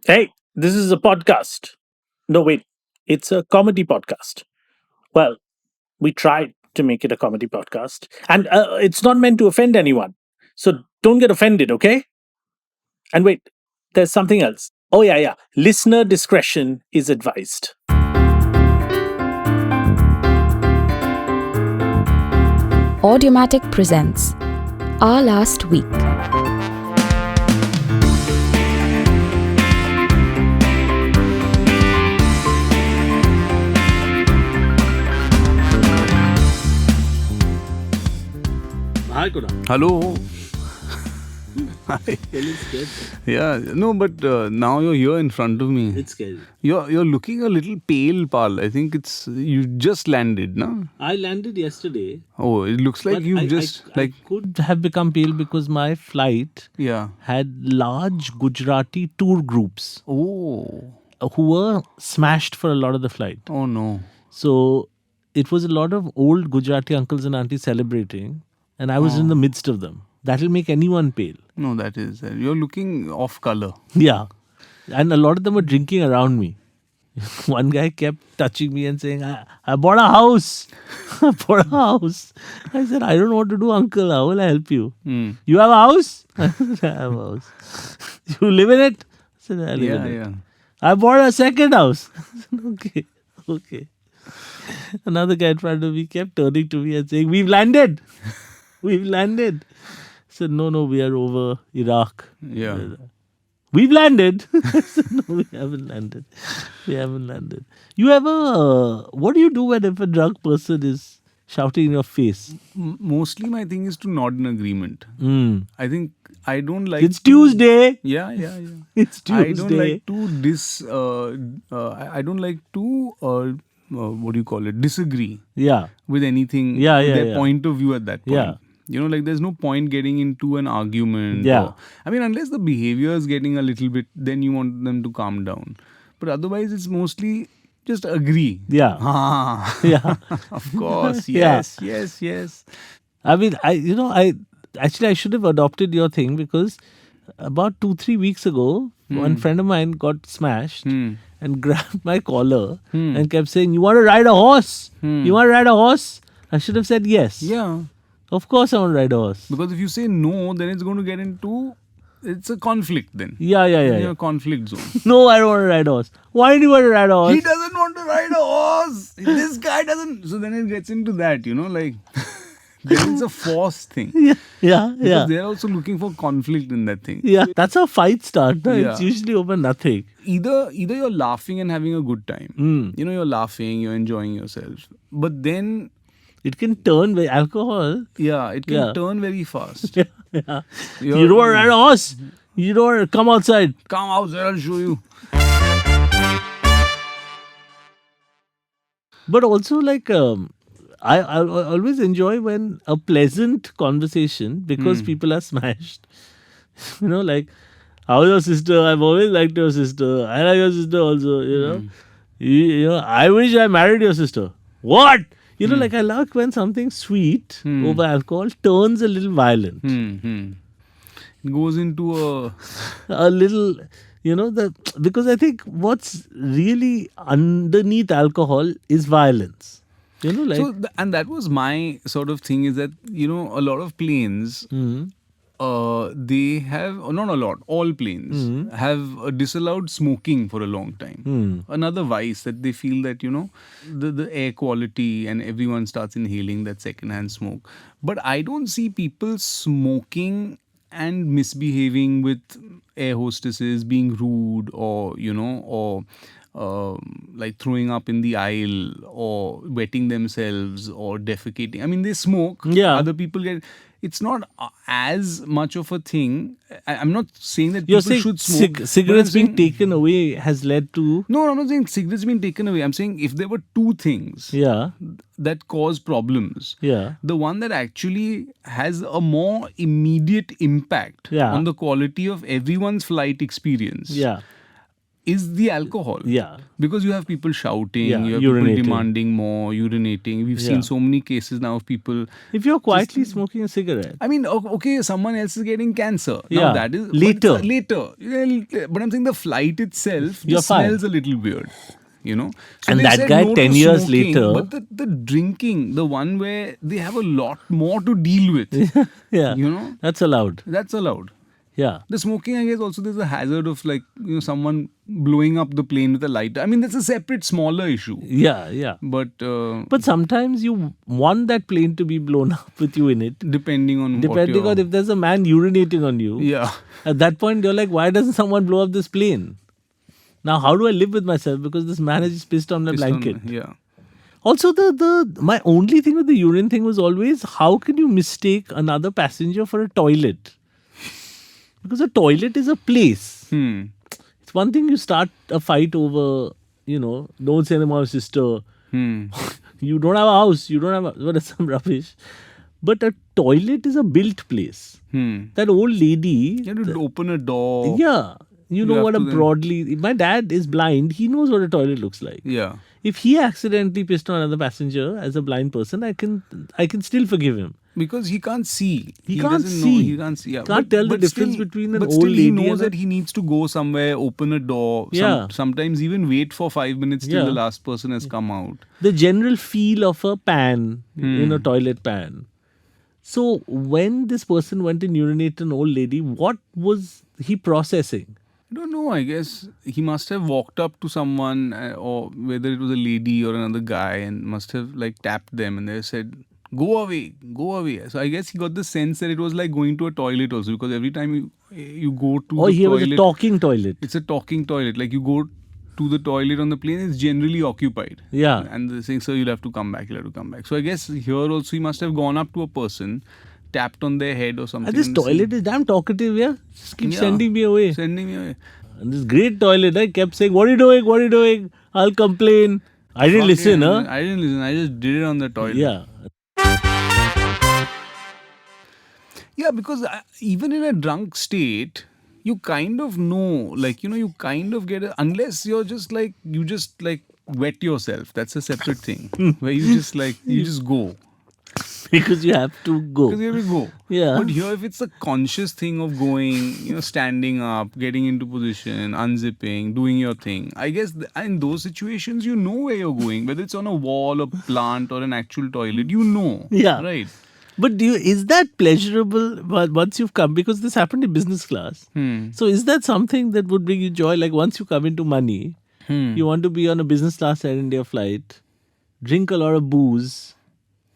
Hey, this is a podcast. No, wait, it's a comedy podcast. Well, we tried to make it a comedy podcast, and it's not meant to offend anyone. So don't get offended, okay? And wait, there's something else. Oh, yeah, yeah. Listener discretion is advised. Audiomatic presents Our Last Week. Hi, Kunal. Hello. Hi. Yeah, no, but now you're here in front of me. It's scary. You're looking a little pale, pal. I think it's you just landed, no? I landed yesterday. Oh, it looks like you've just I could have become pale because my flight yeah. had large Gujarati tour groups Oh, who were smashed for a lot of the flight. oh no. So it was a lot of old Gujarati uncles and aunties celebrating, and I was in the midst of them. That'll make anyone pale. No, that is you're looking off color. Yeah. And a lot of them were drinking around me. One guy kept touching me and saying, I bought a house. I bought a house. I said, I don't know what to do, uncle. How will I help you? You have a house? I said, I have a house. You live in it? I said, I live Yeah, in it. yeah. I bought a second house. I said, okay, okay. Another guy in front of me kept turning to me and saying, we've landed. We've landed. I said, no, we are over Iraq. Yeah. We've landed. I said, no, we haven't landed. We haven't landed. You ever, what do you do when if a drunk person is shouting in your face? Mostly my thing is to nod in agreement. I think I don't like It's to- Tuesday. Yeah. It's I Tuesday. don't like to I don't like to what do you call it? Disagree Yeah. with anything. Yeah, with yeah, their yeah. point of view at that point. Yeah. You know, like there's no point getting into an argument. Yeah. I mean, unless the behavior is getting a little bit, then you want them to calm down. But otherwise, it's mostly just agree. Yeah. Ah, Yeah. of course. Yeah. Yes. I mean, I should have adopted your thing because about 2-3 weeks ago, one friend of mine got smashed and grabbed my collar and kept saying, "You want to ride a horse? You want to ride a horse?" I should have said yes. Yeah. Of course, I want to ride a horse. Because if you say no, then it's going to get into it's a conflict then. Yeah. You're a conflict zone. No, I don't want to ride a horse. Why do you want to ride a horse? He doesn't want to ride a horse. This guy doesn't. So then it gets into that, like then it's a force thing. Yeah. Because they're also looking for conflict in that thing. Yeah, that's how fights start. No? It's Yeah. usually over nothing. Either you're laughing and having a good time. You're laughing, you're enjoying yourself. But then, It can turn with alcohol. yeah, it can Yeah. turn very fast. Yeah. You don't want to ride a horse. You don't want to come outside. Come outside, I'll show you. But also, like, I always enjoy when a pleasant conversation because people are smashed. Like, how's your sister? I've always liked your sister. I like your sister also. I wish I married your sister. What? Like I like when something sweet over alcohol turns a little violent, It goes into a little. Because I think what's really underneath alcohol is violence. Like. So, and that was my sort of thing is that, a lot of planes, they have, or not a lot, all planes have disallowed smoking for a long time. Another vice that they feel that, the air quality and everyone starts inhaling that secondhand smoke. But I don't see people smoking and misbehaving with air hostesses, being rude or, like throwing up in the aisle or wetting themselves or defecating. I mean, they smoke. Yeah. Other people get. It's not as much of a thing. I'm not saying that You're people saying should smoke. but cigarettes I'm being saying- taken away has led to. No, I'm not saying cigarettes being taken away. I'm saying if there were two things Yeah. that cause problems, Yeah. the one that actually has a more immediate impact Yeah. on the quality of everyone's flight experience Yeah. is the alcohol. Yeah. Because you have people shouting, Yeah, you have urinating. people demanding more, urinating. We've Yeah. seen so many cases now of people. If you're quietly smoking a cigarette. I mean, okay, someone else is getting cancer. Yeah. Now that is Later. But later. Yeah, but I'm saying the flight itself You're just fine. smells a little weird. You know, so And they that said guy no 10 to years smoking, later- but the drinking, the one where they have a lot more to deal with. Yeah. You know, That's allowed. that's allowed. Yeah. The smoking, I guess, also there's a hazard of like someone blowing up the plane with a lighter. I mean, that's a separate, smaller issue. Yeah. Yeah. But But sometimes you want that plane to be blown up with you in it. depending on Depending on if there's a man urinating on you. yeah. At that point, you're like, why doesn't someone blow up this plane? Now, how do I live with myself? Because this man has just pissed on my Pissed on- blanket. yeah. Also, my only thing with the urine thing was always, how can you mistake another passenger for a toilet? Because a toilet is a place. It's one thing you start a fight over, don't say my sister. You don't have a house. You don't have a, what is some rubbish. But a toilet is a built place. That old lady. You have to open a door. Yeah. You know have what a to then- broadly. My dad is blind. He knows what a toilet looks like. Yeah. If he accidentally pissed on another passenger as a blind person, I can still forgive him. Because he can't see. He can't doesn't see. Know. He can't see. Yeah. Can't tell the difference between an but old still he lady knows and a- that he needs to go somewhere, open a door. Yeah. Sometimes even wait for 5 minutes till Yeah. the last person has come out. The general feel of a pan, a toilet pan. So when this person went and urinated an old lady, what was he processing? I don't know. I guess he must have walked up to someone, or whether it was a lady or another guy, and must have like tapped them, and they said, "Go away, go away." So I guess he got the sense that it was like going to a toilet also, because every time you go to Or the he toilet, was a talking toilet. it's a talking toilet. Like you go to the toilet on the plane, it's generally occupied. Yeah. And they're saying, "Sir, you'll have to come back. You'll have to come back." So I guess here also he must have gone up to a person, tapped on their head or something. And this and toilet is damn talkative, yeah? Just keep Yeah. sending me away. sending me away. And this great toilet, I kept saying, what are you doing? What are you doing? I'll complain. I didn't listen, huh? I didn't listen. I just did it on the toilet. Yeah. Yeah, because even in a drunk state, you kind of know, like, you kind of get unless you're just like, you just like wet yourself. That's a separate thing. Where you just like, you just go. Because you have to go. Because you have to go. Yeah. But here, if it's a conscious thing of going, standing up, getting into position, unzipping, doing your thing, I guess in those situations, you know where you're going. Whether it's on a wall, a plant, or an actual toilet, you know. Yeah. Right. But is that pleasurable once you've come? Because this happened in business class. So is that something that would bring you joy? Like once you come into money, you want to be on a business class Air India flight, drink a lot of booze,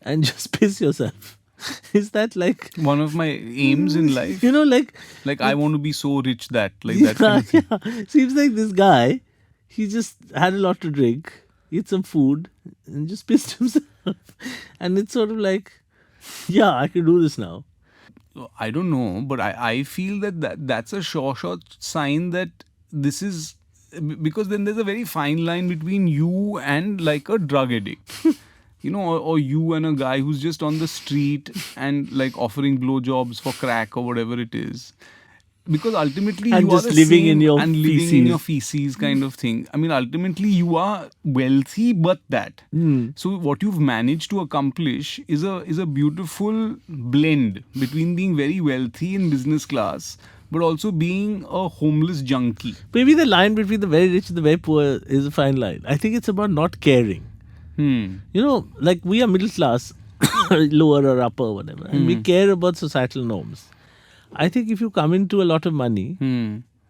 and just piss yourself. Is that like One of my aims in life. like I want to be so rich that, like that kind of thing. yeah. Seems like this guy, he just had a lot to drink, eat some food, and just pissed himself. And it's sort of like, yeah, I can do this now. I don't know, but I feel that's a sure sign that this is, because then there's a very fine line between you and like a drug addict. Or you and a guy who's just on the street and like offering blowjobs for crack or whatever it is. Because ultimately And you just are the living same in your and living in feces. your feces kind of thing. I mean, ultimately you are wealthy, but that. So what you've managed to accomplish is a beautiful blend between being very wealthy in business class, but also being a homeless junkie. Maybe the line between the very rich and the very poor is a fine line. I think it's about not caring. Like we are middle class, lower or upper, whatever, and we care about societal norms. I think if you come into a lot of money,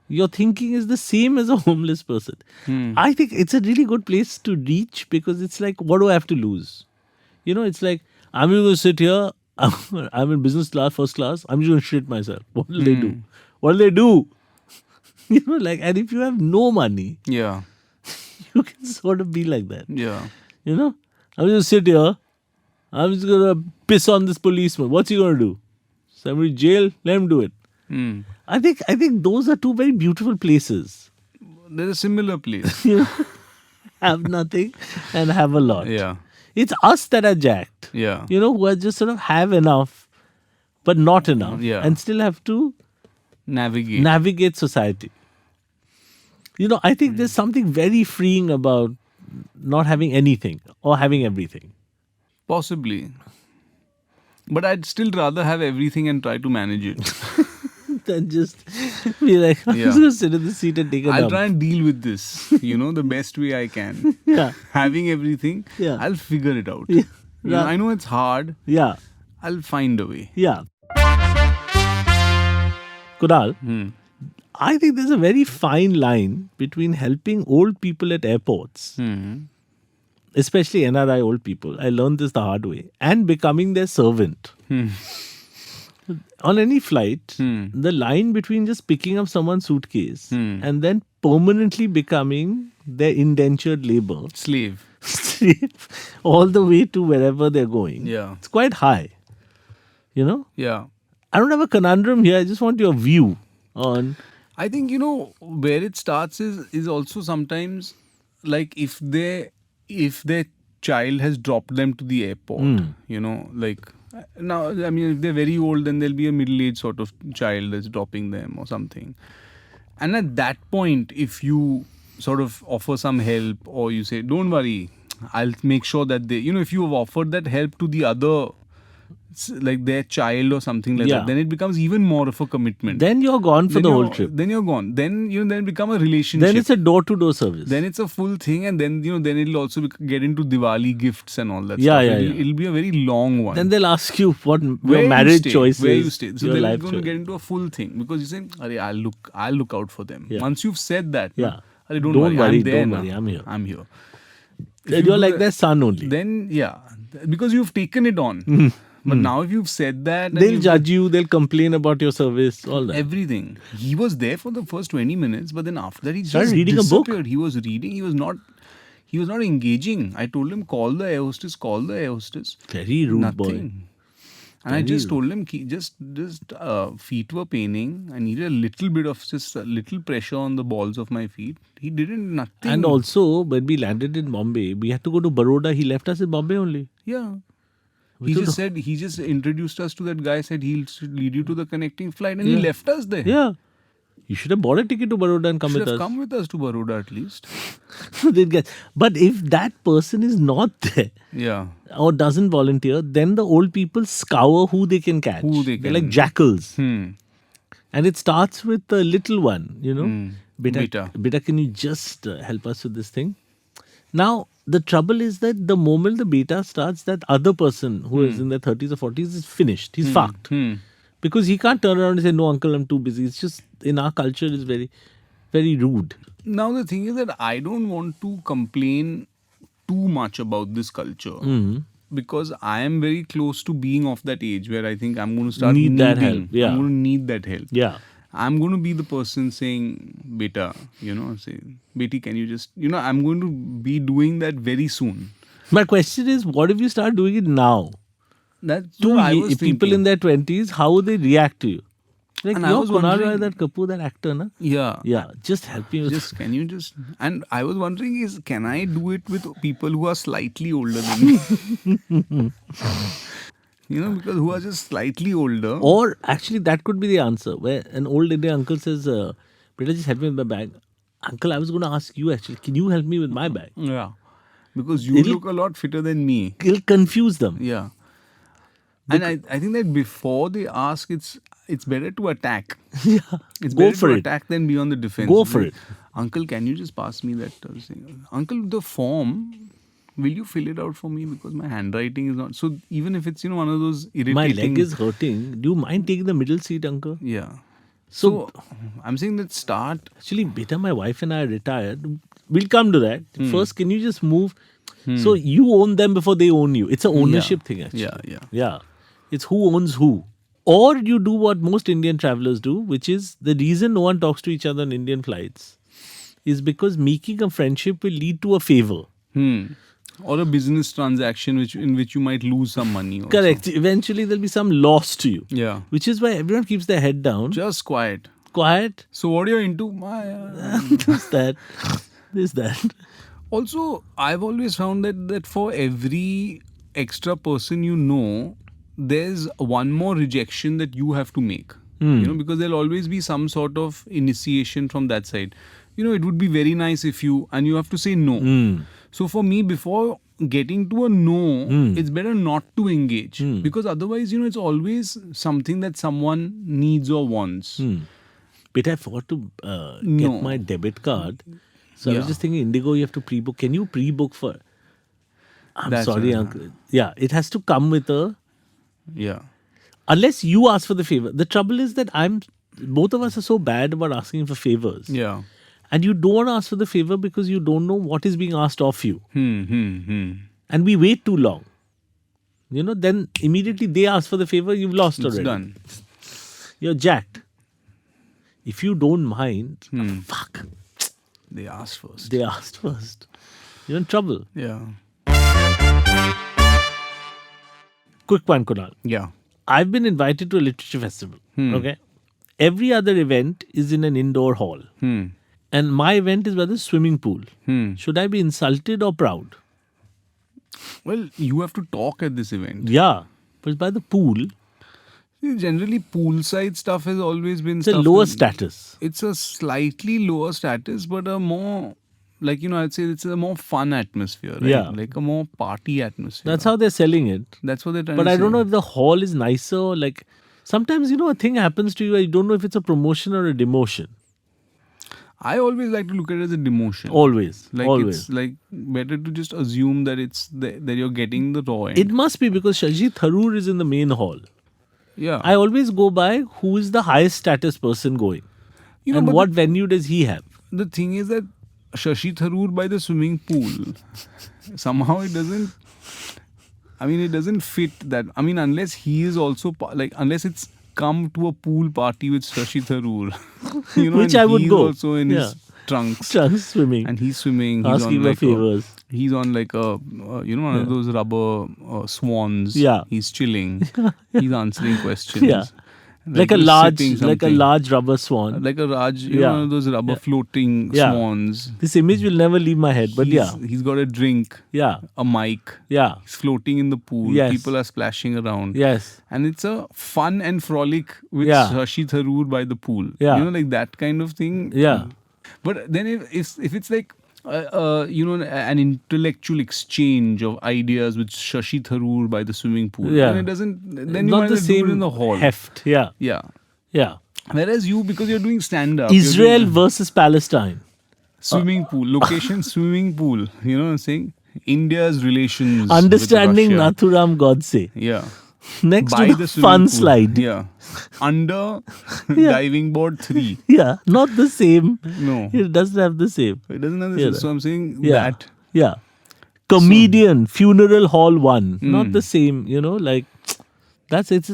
your thinking is the same as a homeless person. I think it's a really good place to reach because it's like, what do I have to lose? It's like, I'm going to sit here, I'm in business class, first class, I'm just going to shit myself. What will they do? What will they do? And if you have no money, Yeah. you can sort of be like that. Yeah. I'm just sit here. I'm just gonna piss on this policeman. What's he gonna do? Send me to jail? Let him do it. I think those are two very beautiful places. There's a similar place. Have nothing and have a lot. Yeah. It's us that are jacked. Yeah. Who are just sort of have enough, but not enough. Yeah. And still have to Navigate. navigate society. I think there's something very freeing about not having anything or having everything. Possibly. But I'd still rather have everything and try to manage it. Then just be like, I'm Yeah. just going to sit in the seat and take a I'll dump. try and deal with this, the best way I can. Yeah. Having everything, Yeah. I'll figure it out. Yeah. I know it's hard. Yeah. I'll find a way. Yeah. Kunal, I think there's a very fine line between helping old people at airports, especially NRI old people. I learned this the hard way, and becoming their servant. On any flight, the line between just picking up someone's suitcase and then permanently becoming their indentured labor Slave. slave all the way to wherever they're going. Yeah. It's quite high. Yeah. I don't have a conundrum here. I just want your view on. I think, where it starts is also sometimes like if their child has dropped them to the airport, like now, I mean, if they're very old, then there'll be a middle-aged sort of child that's dropping them or something. And at that point, if you sort of offer some help or you say, don't worry, I'll make sure that they, if you have offered that help to the other, like their child or something like Yeah. that, then it becomes even more of a commitment. Then you're gone for Then the you're- whole trip. Then you're gone. Then become a relationship. Then it's a door-to-door service. Then it's a full thing, and then then it'll also get into Diwali gifts and all that. Yeah, stuff. yeah, It'll, yeah. it'll be a very long one. Then they'll ask you what Where your you marriage stay, choices, where you stay. So your then life it's going to choice. get into a full thing because you say, "Arey, I'll look out for them." Yeah. Once you've said that, Yeah. "Arey, don't, Don't worry, worry, I'm there don't now. worry, I'm here." I'm here. If Then you you're do like that, their son only. Then because you've taken it on. But now if you've said that, and They'll you've- judge you. They'll complain about your service. All that. everything. He was there for the first 20 minutes, but then after that he Started just reading a book? disappeared. He was reading. He was not engaging. I told him, call the air hostess. Very rude Nothing. boy. And I just told him, just feet were paining. I needed a little bit of just a little pressure on the balls of my feet. He didn't nothing. And also, when we landed in Bombay, we had to go to Baroda. He left us in Bombay only. yeah. We He took just said, he just introduced us to that guy, said he'll lead you to the connecting flight, and he left us there. Yeah. You should have bought a ticket to Baroda and come Should with have us. come with us to Baroda at least. They'd get- But if that person is not there Yeah. or doesn't volunteer, then the old people scour who they can catch. Who they They're like can- jackals. Hmm. And it starts with the little one, Beta. Beta, can you just help us with this thing? Now, the trouble is that the moment the beta starts, that other person who is in their 30s or 40s is finished. He's fucked. Because he can't turn around and say, no, uncle, I'm too busy. It's just, in our culture, it's very, very rude. Now the thing is that I don't want to complain too much about this culture because I am very close to being of that age where I think I'm going to start Need that needing- help, yeah. I'm going to need that help. Yeah. I'm going to be the person saying, beta, say, Beti, can you just, I'm going to be doing that very soon. My question is, what if you start doing it now? That's To what I was people thinking. in their 20s, how would they react to you? Like, And I you're was Kunal Roy, wondering- that Kapoor, that actor, na? Yeah. Yeah, just help me with Can you just, and I was wondering can I do it with people who are slightly older than me? Because who are just slightly older. Or actually, that could be the answer. Where an old Indian uncle says, Beta, just help me with my bag. Uncle, I was going to ask you actually, can you help me with my bag? Yeah. Because you It'll- look a lot fitter than me. It'll confuse them. Yeah. And I think that before they ask, it's better to attack. Yeah. It's Go better for to it. attack than be on the defense. Go for it. Uncle, can you just pass me that thing? Uncle, the form, will you fill it out for me? Because my handwriting is not. So even if it's, one of those irritating. My leg is hurting. Do you mind taking the middle seat, uncle? Yeah. So, I'm saying that start. actually, Beta, my wife and I are retired. We'll come to that. First, can you just move? So you own them before they own you. It's an ownership thing, actually. Yeah. Yeah. It's who owns who. Or you do what most Indian travelers do, which is the reason no one talks to each other on Indian flights is because making a friendship will lead to a favor. Or a business transaction in which you might lose some money. Also. Correct. Eventually, there'll be some loss to you. Yeah. Which is why everyone keeps their head down. Just quiet. Quiet. So what are you into? This, that. This, that. Also, I've always found that for every extra person there's one more rejection that you have to make. Because there'll always be some sort of initiation from that side. it would be very nice if you, and you have to say no. So for me, before getting to a no, it's better not to engage, because otherwise, it's always something that someone needs or wants. But I forgot to No. get my debit card. So I was Yeah. just thinking, Indigo, you have to pre-book. Can you pre-book for? I'm That's sorry, right. uncle. Yeah, it has to come with a. Yeah. Unless you ask for the favor. The trouble is that both of us are so bad about asking for favors. Yeah. And you don't want to ask for the favor because you don't know what is being asked of you. And we wait too long. Then immediately they ask for the favor, you've lost It's already. done. You're jacked. If you don't mind, fuck, They asked first. they asked first. You're in trouble. Yeah. Quick one, Kunal. Yeah. I've been invited to a literature festival. Okay. Every other event is in an indoor hall. And my event is by the swimming pool. Should I be insulted or proud? Well, you have to talk at this event. Yeah. But by the pool, See, generally, poolside stuff has always been it's a stuff lower that- status. It's a slightly lower status, but a more, I'd say it's a more fun atmosphere, right? Yeah. Like a more party atmosphere. That's how they're selling it. That's what they're trying But to say. I don't know if the hall is nicer. Like sometimes, a thing happens to you. I don't know if it's a promotion or a demotion. I always like to look at it as a demotion. Always. Like always. it's like better to just assume that that you're getting the raw end. It must be because Shashi Tharoor is in the main hall. yeah. I always go by who is the highest status person going. And but what venue does he have? the thing is that Shashi Tharoor by the swimming pool, somehow it doesn't. It doesn't fit that. Unless he is also unless it's come to a pool party with Shashi Tharoor, Which and I would he's go. also in his Yeah. trunks. Trunks swimming. And he's swimming. He's Asking on for like favors. He's on like a, one of those rubber swans. Yeah. He's chilling. He's answering questions. Yeah. Like a he's large, sipping like a something. large rubber swan. Like a Raj, Yeah. one of those rubber Yeah. floating Yeah. swans. This image will never leave my head. But He's got a drink, yeah, a mic. yeah, He's floating in the pool. Yes. People are splashing around. yes. And it's a fun and frolic with Yeah. Shashi Tharoor by the pool. Yeah. Like that kind of thing. Yeah. But then if it's like an intellectual exchange of ideas with Shashi Tharoor by the swimming pool, Yeah. then it doesn't. Then you Not might the as well do it same in the hall. heft. Yeah, Yeah. yeah. Whereas you, because you're doing stand up, Israel versus Palestine. swimming pool location, swimming pool. You know what I'm saying? India's relations. Understanding with Russia. Nathuram Godse. Yeah. Next By to the the swimming fun pool. slide. Yeah. Under Yeah. diving board 3. Yeah, not the same. No. It doesn't have the same. It doesn't have Yeah. this. So I'm saying Yeah. that. Yeah. Comedian, funeral hall 1. Hmm. Not the same, like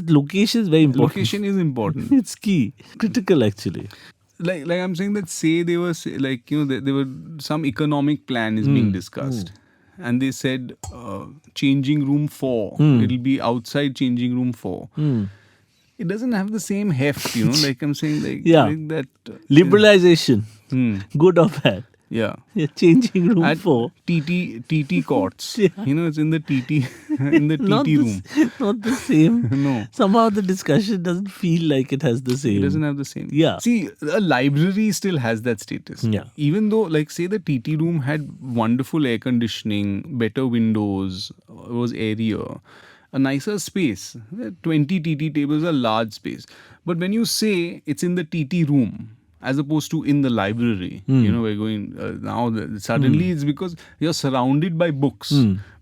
location is very important. Location is important. It's key. Critical actually. like I'm saying that they were there were some economic plan is being discussed, and they said changing room 4 it'll be outside changing room 4. It doesn't have the same heft, like I'm saying Yeah. like that Liberalization. Hmm. Good or bad. Yeah. Yeah, changing room At 4. TT courts. Yeah. It's in the TT in the Not TT the, room. not the same. No. Somehow the discussion doesn't feel like it has the same. It doesn't have the same. Yeah. See, a library still has that status. Yeah. Even though, say, the TT room had wonderful air conditioning, better windows, was airier, a nicer space. 20 TT tables are large space. But when you say it's in the TT room, as opposed to in the library, we're going now. Suddenly, it's because you're surrounded by books.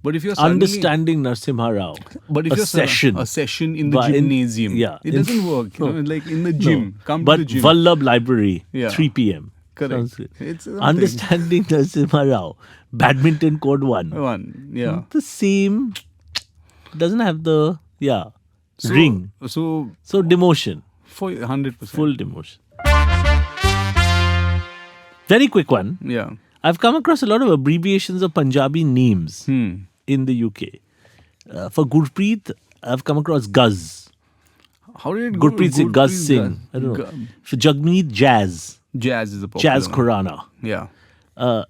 But if you're suddenly, Understanding Narasimha Rao. but if a you're session. a session in the But gymnasium, yeah. it doesn't work. Like in the gym, come but to the gym. Vallabh Library, Yeah. 3 p.m. Correct. Sounds good. It's something. Understanding Narasimha Rao. Badminton Court 1. One, yeah. The same. Doesn't have the, ring. So So demotion. for 100%. Full demotion. Very quick one. Yeah. I've come across a lot of abbreviations of Punjabi names in the UK. For Gurpreet, I've come across Guz. How did it go? Gurpreet Singh, Guz Singh. I don't know. For Jagmeet, Jazz. Jazz is a popular Jazz one. Khurana. Yeah.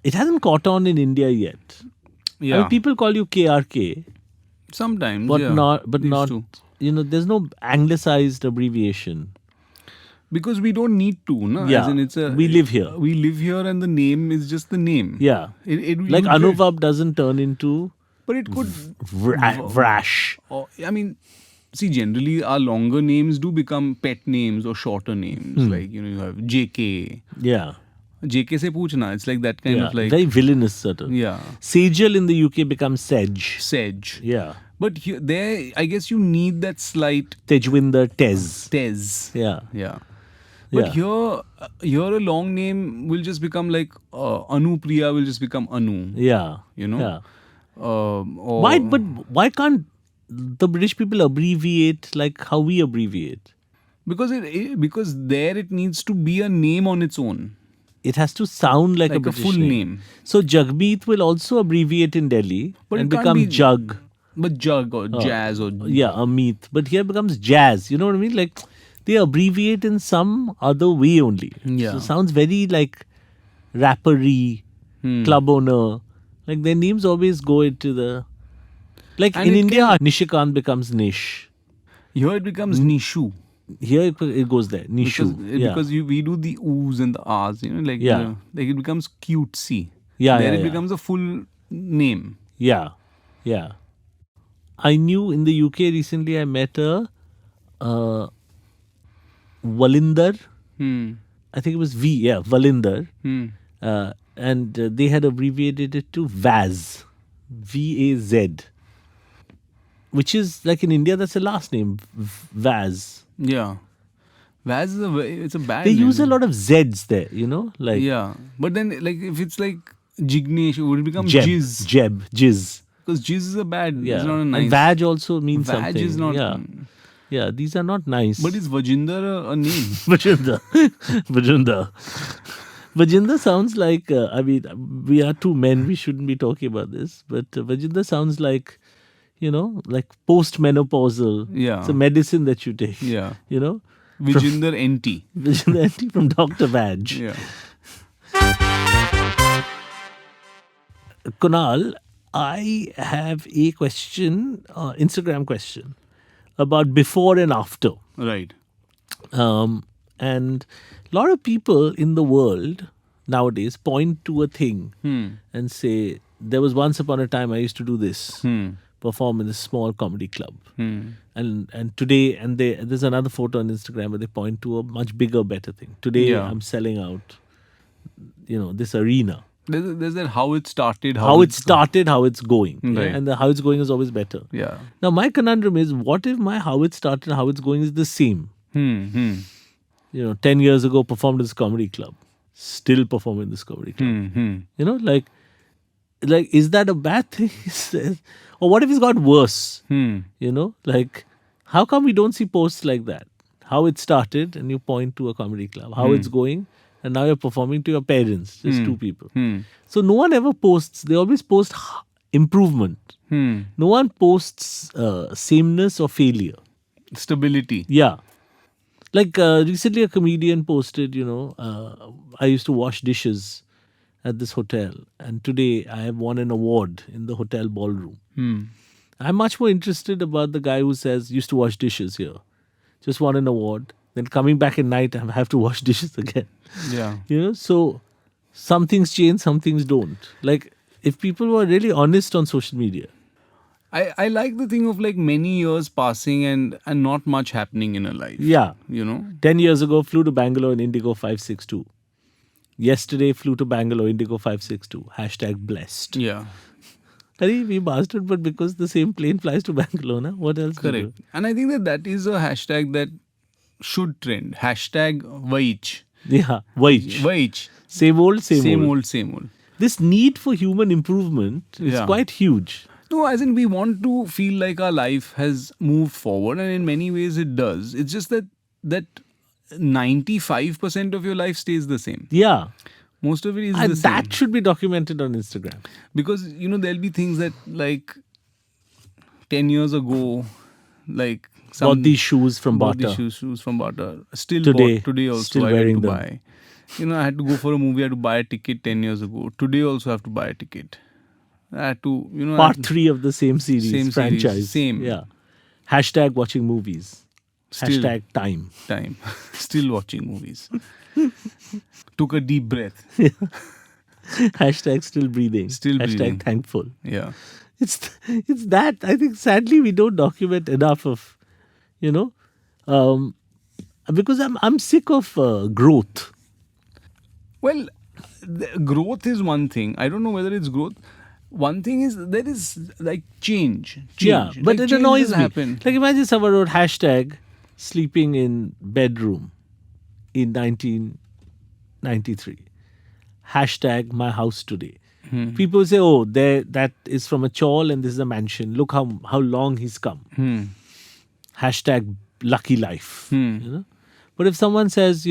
It hasn't caught on in India yet. Yeah. I mean, people call you KRK, Sometimes, but yeah. not. But These not. two. There's no anglicized abbreviation. Because we don't need to, no? Yeah, As in we live here. We live here, and the name is just the name. Yeah. Like you Anuvab doesn't turn into but it could Vrash. Or, I mean, see, generally our longer names do become pet names or shorter names. Like, you have JK. Yeah. JK se poochna. It's like that kind Yeah. of like. Very villainous sort of. Yeah. Sejal in the UK becomes Sedge. Sedge. Yeah. But there, I guess you need that slight Tejwinder Tez. Tez. Yeah. Yeah. But Yeah. here a long name will just become like Anupriya will just become Anu. Yeah. You know? Yeah. Or, Why can't the British people abbreviate like how we abbreviate? Because there it needs to be a name on its own. It has to sound like a Like a British full name. So Jagmeet will also abbreviate in Delhi But and it can't become be- Jug. But Jug or Jazz or Yeah, Amit. But here becomes Jazz. You know what I mean? Like they abbreviate in some other way only. Yeah. So it sounds very like rappery, club owner. Like their names always go into the. Like And in it India, Nishikant becomes Nish. here it becomes Nishu. Here it goes there. Nishu. Because we do the oohs and the ahs, like Yeah. like it becomes cutesy. Yeah, There yeah, it yeah. becomes a full name. Yeah, yeah. I knew in the UK recently I met a Valinder. I think it was V. Yeah, Valinder. And they had abbreviated it to Vaz. V-A-Z. Which is like in India, that's a last name. Vaz. Yeah. Vaz is it's a bad They name. use a lot of Zs there, Like Yeah. But then like if it's like Jignesh, would it become Jeb, Jizz? Jeb, Jizz. Because Jizz is a bad, Yeah. it's not a And nice. Vaj also means Vaj something. is not. Yeah. Yeah, these are not nice. But is Vajinder a name? Vajinder. Vajinder. Vajinder sounds like, we are two men, we shouldn't be talking about this, but Vajinder sounds like, like post-menopausal. Yeah. It's a medicine that you take. Yeah. Vajinder Vijinder NT from Dr. Vaj. Yeah. Kunal, I have a question, Instagram question, about before and after. Right. And a lot of people in the world nowadays point to a thing and say, there was once upon a time I used to do this, perform in a small comedy club. And today, there's another photo on Instagram where they point to a much bigger, better thing. Today, Yeah. I'm selling out, this arena. There's that how it started. How it started, how it's going. Yeah? Right. And the how it's going is always better. Yeah. Now, my conundrum is, what if my how it started and how it's going is the same? 10 years ago, performed in this comedy club. Still perform in this comedy club. Like, is that a bad thing? Or what if it's got worse? Like, how come we don't see posts like that? How it started and you point to a comedy club. How it's going and now you're performing to your parents. Just two people. So no one ever posts. They always post improvement. No one posts sameness or failure. Stability. Yeah. Like recently a comedian posted, I used to wash dishes at this hotel and today I have won an award in the hotel ballroom. I'm much more interested about the guy who says, used to wash dishes here. Just won an award. Then coming back at night, I have to wash dishes again. Yeah. So some things change, some things don't. Like if people were really honest on social media. I like the thing of like many years passing and not much happening in a life. Yeah. 10 years ago, flew to Bangalore in Indigo 562. Yesterday, flew to Bangalore, Indigo 562. #blessed. Yeah. We bastard, but because the same plane flies to Bangalore, na? What else? Correct. And I think that is a hashtag that should trend. #Vaich. Yeah, Vaich. Vaich. Same old, same old. Same old. This need for human improvement is Yeah. quite huge. No, as in we want to feel like our life has moved forward, and in many ways it does. It's just that 95% of your life stays the same. Yeah. Most of it is And the same. that should be documented on Instagram. Because, there'll be things that like 10 years ago, like Bought these shoes from bought Bata. these shoes from Bata. Still Today, bought today also still I had wearing to them. buy. I had to go for a movie, I had to buy a ticket 10 years ago. Today also I have to buy a ticket. I had to, Part 3 of the same series, Same series, franchise. same. Yeah. #watching movies. Still. Hashtag time. Time. Still watching movies. Took a deep breath. Hashtag still breathing. Still Hashtag breathing. thankful. Yeah. It's that. I think sadly we don't document enough of, you know, because I'm sick of growth. Well, growth is one thing. I don't know whether it's growth. One thing is there is like change. Yeah, but Like, it change annoys has me. happened. Like imagine someone wrote hashtag sleeping in bedroom in 1993. Hashtag my house today. People say, oh, that is from a chawl and this is a mansion. Look how long he's come. Hashtag lucky life. You know? But if someone says,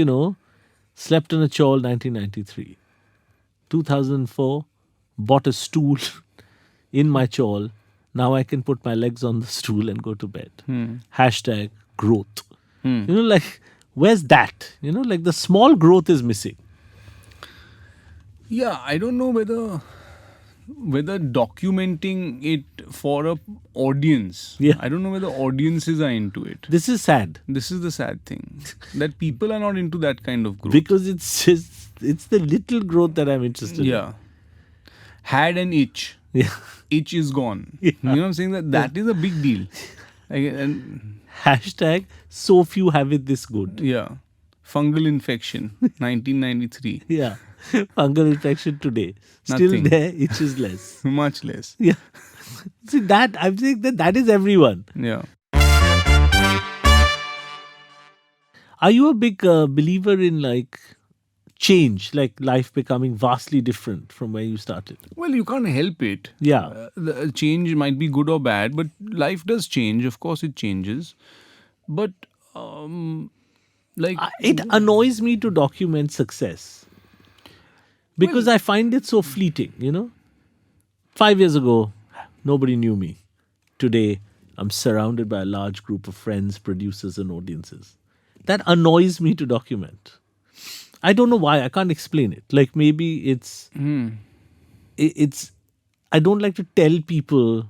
slept on a chawl 1993, 2004, bought a stool in my chawl. Now I can put my legs on the stool and go to bed. Hashtag growth. Like, where's that? Like the small growth is missing. Yeah, I don't know whether documenting it for a audience. Yeah. I don't know whether audiences are into it. This is sad This is the sad thing, that people are not into that kind of growth. because it's the little growth that I'm interested in. Yeah. Had an itch. Yeah. Itch is gone. Yeah. You know what I'm saying? That is a big deal. And Hashtag so few have it this good. yeah. Fungal infection, 1993. Yeah. Fungal infection today. Still Nothing. there, itch is less. Much less. Yeah. See that I'm saying that is everyone. Yeah. Are you a big believer in like change, like life becoming vastly different from where you started? Well, you can't help it. Yeah. The change might be good or bad, but life does change. Of course, it changes. But like It annoys me to document success because I find it so fleeting. 5 years ago, nobody knew me. Today, I'm surrounded by a large group of friends, producers, and audiences. That annoys me to document. I don't know why. I can't explain it. Like maybe it's I don't like to tell people.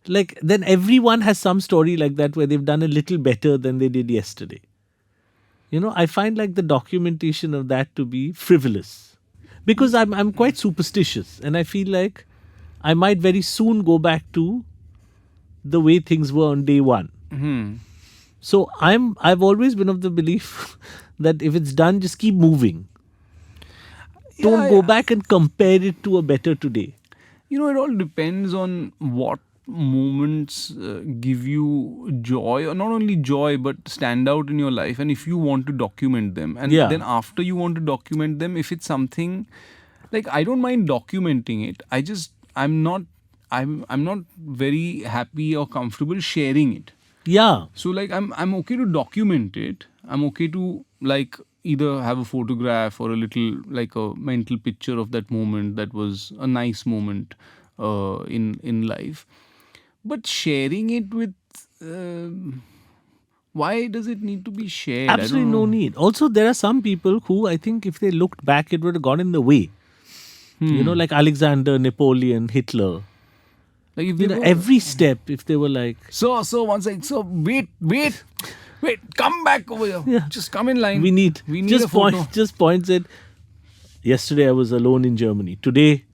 Like then everyone has some story like that where they've done a little better than they did yesterday. I find like the documentation of that to be frivolous because I'm quite superstitious and I feel like I might very soon go back to the way things were on day one. So I've always been of the belief that if it's done, just keep moving. Don't go back and compare it to a better today. it all depends on what moments give you joy, or not only joy but stand out in your life, and if you want to document them, and Yeah. then after you want to document them, if it's something like, I don't mind documenting it, I'm not very happy or comfortable sharing it. Yeah. So like I'm okay to document it. I'm okay to like either have a photograph or a little like a mental picture of that moment that was a nice moment in life. But sharing it with why does it need to be shared? I don't Absolutely no know. need. Also, there are some people who I think if they looked back, it would have gone in the way. Like Alexander, Napoleon, Hitler. Like if they were, Every step, if they were like, so once like, so wait, come back over here. Yeah. Just come in line. we need a photo. just points at, yesterday I was alone in Germany. Today,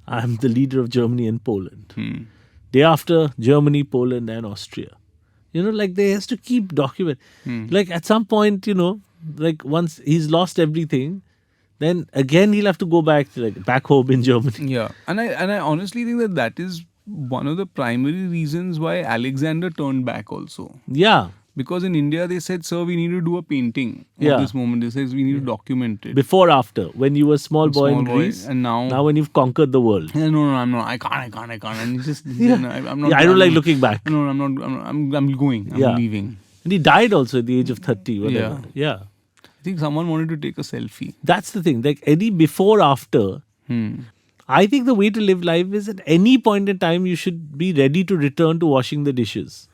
I'm the leader of Germany and Poland. Day after, Germany, Poland, and Austria. Like they has to keep document. Like at some point, like once he's lost everything, then again he'll have to go back to back home in Germany. Yeah, and I honestly think that is one of the primary reasons why Alexander turned back also. Yeah. Because in India they said, sir, we need to do a painting of Yeah. this moment. They said we need to document it. Before, after, when you were a small boy in Small boy, Greece, and now when you've conquered the world. no, I'm not. I can't. And it's just I'm not. Yeah, I don't like looking back. No, I'm not. I'm going. I'm Yeah. leaving. And he died also at the age of 30, whatever. Yeah. I think someone wanted to take a selfie. That's the thing. Like any before, after, I think the way to live life is at any point in time, you should be ready to return to washing the dishes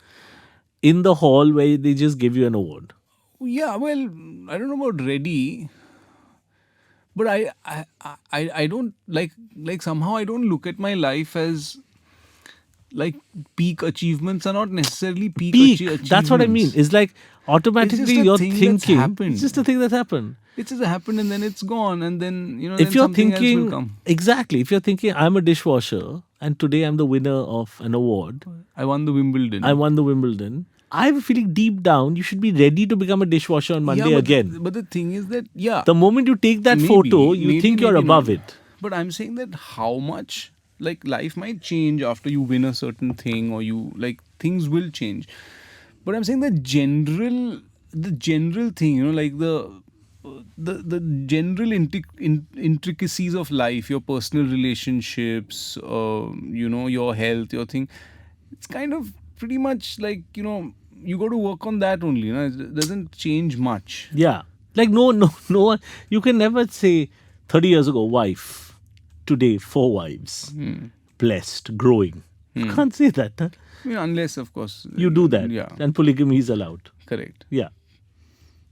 in the hall where they just give you an award. Yeah, well, I don't know about ready, but I don't like somehow I don't look at my life as like peak achievements are not necessarily peak, achievements. That's what I mean. It's like automatically It's just a you're thing that's thinking. happened. It's just a thing that's happened. It just happened and then it's gone, and then If then you're something else will thinking come. exactly, if you're thinking I'm a dishwasher and today I'm the winner of an award, I won the Wimbledon. I won the Wimbledon. I have a feeling deep down you should be ready to become a dishwasher on Monday again. But the thing is that The moment you take that photo, you think you're above not. it. But I'm saying that how much, like, life might change after you win a certain thing, or you, like, things will change. But I'm saying the general thing, like the general intricacies of life, your personal relationships, your health, your thing, it's kind of pretty much like, you got to work on that only. It doesn't change much. Yeah. Like no one, you can never say 30 years ago, wife, today 4 wives, blessed, growing. You can't say that. Huh? Unless, of course, You do that. Yeah, And polygamy is allowed. correct. Yeah.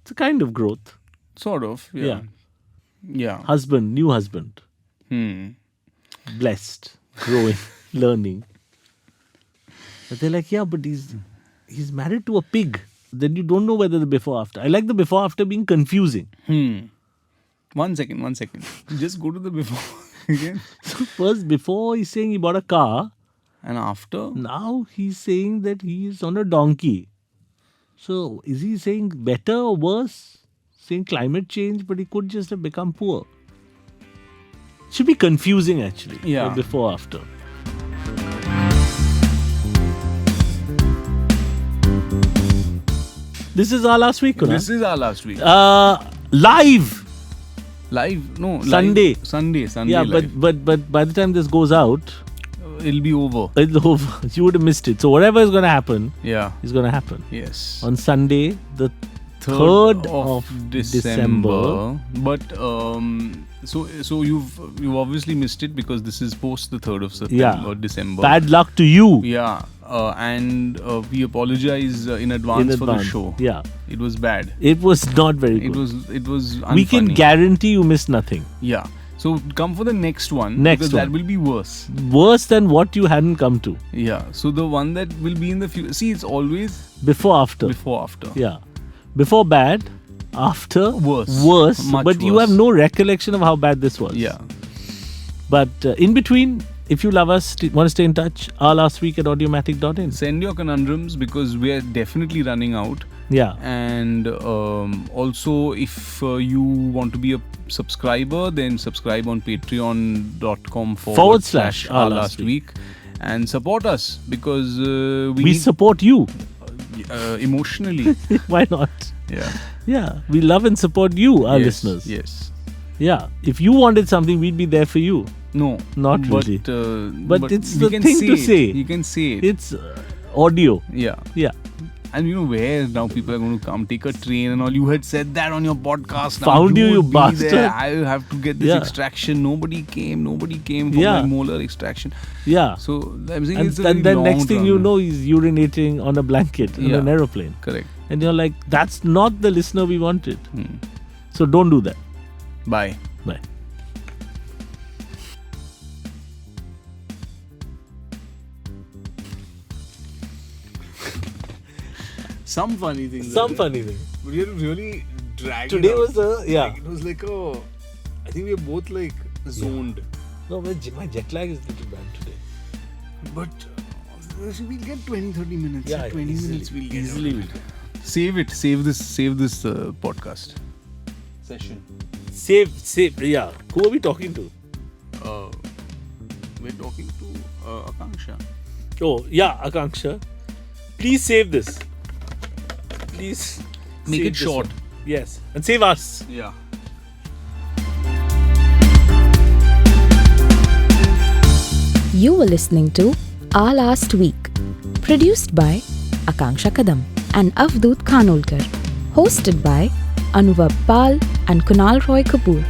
It's a kind of growth. Sort of. Yeah. Yeah. Husband, new husband, blessed, growing, learning. But they're like, yeah, but he's married to a pig. Then you don't know whether the before after. I like the before after being confusing. 1 second. Just go to the before again. So first, before he's saying he bought a car, And after? now he's saying that he is on a donkey. So is he saying better or worse? Saying climate change, but he could just have become poor. Should be confusing actually. Yeah. The before after. This is our last week, Kunal. This is our last week. Live. Live? No. Sunday. Sunday Yeah, live. but by the time this goes out, It'll be over. it's over. You would have missed it. So whatever is going to happen Yeah. is going to happen. Yes. On Sunday, the 3rd of December. But so you've obviously missed it because this is post the 3rd of September Yeah. or December. Bad luck to you. Yeah. And we apologize in advance for the show. Yeah. It was bad. It was not very good. It was unfunny. We can guarantee you missed nothing. Yeah. So come for the next one. Next because one. that will be worse. Worse than what you hadn't come to. Yeah. So the one that will be in the future. See, it's always Before, after. before, after. Yeah. Before bad, after Worse. but Much you worse. have no recollection of how bad this was. Yeah. But in between, if you love us, want to stay in touch, our last week at audiomatic.in. Send your conundrums because we are definitely running out. Yeah. And also, if you want to be a subscriber, then subscribe on patreon.com / our last week and support us because We need support you. emotionally. Why not? Yeah. Yeah. We love and support you, our Yes, listeners. Yes. Yeah. If you wanted something, we'd be there for you. No. Not but, really. But it's we the can thing to it. say. You can say it. It's audio. Yeah. Yeah. And where now people are going to come, take a train and all. You had said that on your podcast. Now Found you would be bastard. there. I have to get this Yeah. extraction. Nobody came for Yeah. my molar extraction. Yeah. So I'm saying And it's a very then long next thing run. you know, he's urinating on a blanket in Yeah. an aeroplane. Correct. And you're like, that's not the listener we wanted. Hmm. So don't do that. Bye. Bye. Some funny things. funny thing. But you had to really drag Today it out. was a, yeah. Like, it was like a... I think we were both like zoned. No, my jet lag is a little bad today. But we'll get 20-30 minutes. Yeah, 20 easily, minutes we'll get. easily out. we'll get. Save it. Save this podcast session. Save. Yeah. Who are we talking to? We're talking to Akanksha. Oh, yeah, Akanksha. Please save this. Please Make save it this short. one. Yes. And save us. Yeah. You were listening to Our Last Week, produced by Akanksha Kadam and Avdoot Khanolkar, hosted by Anubhav Pal and Kunal Roy Kapoor.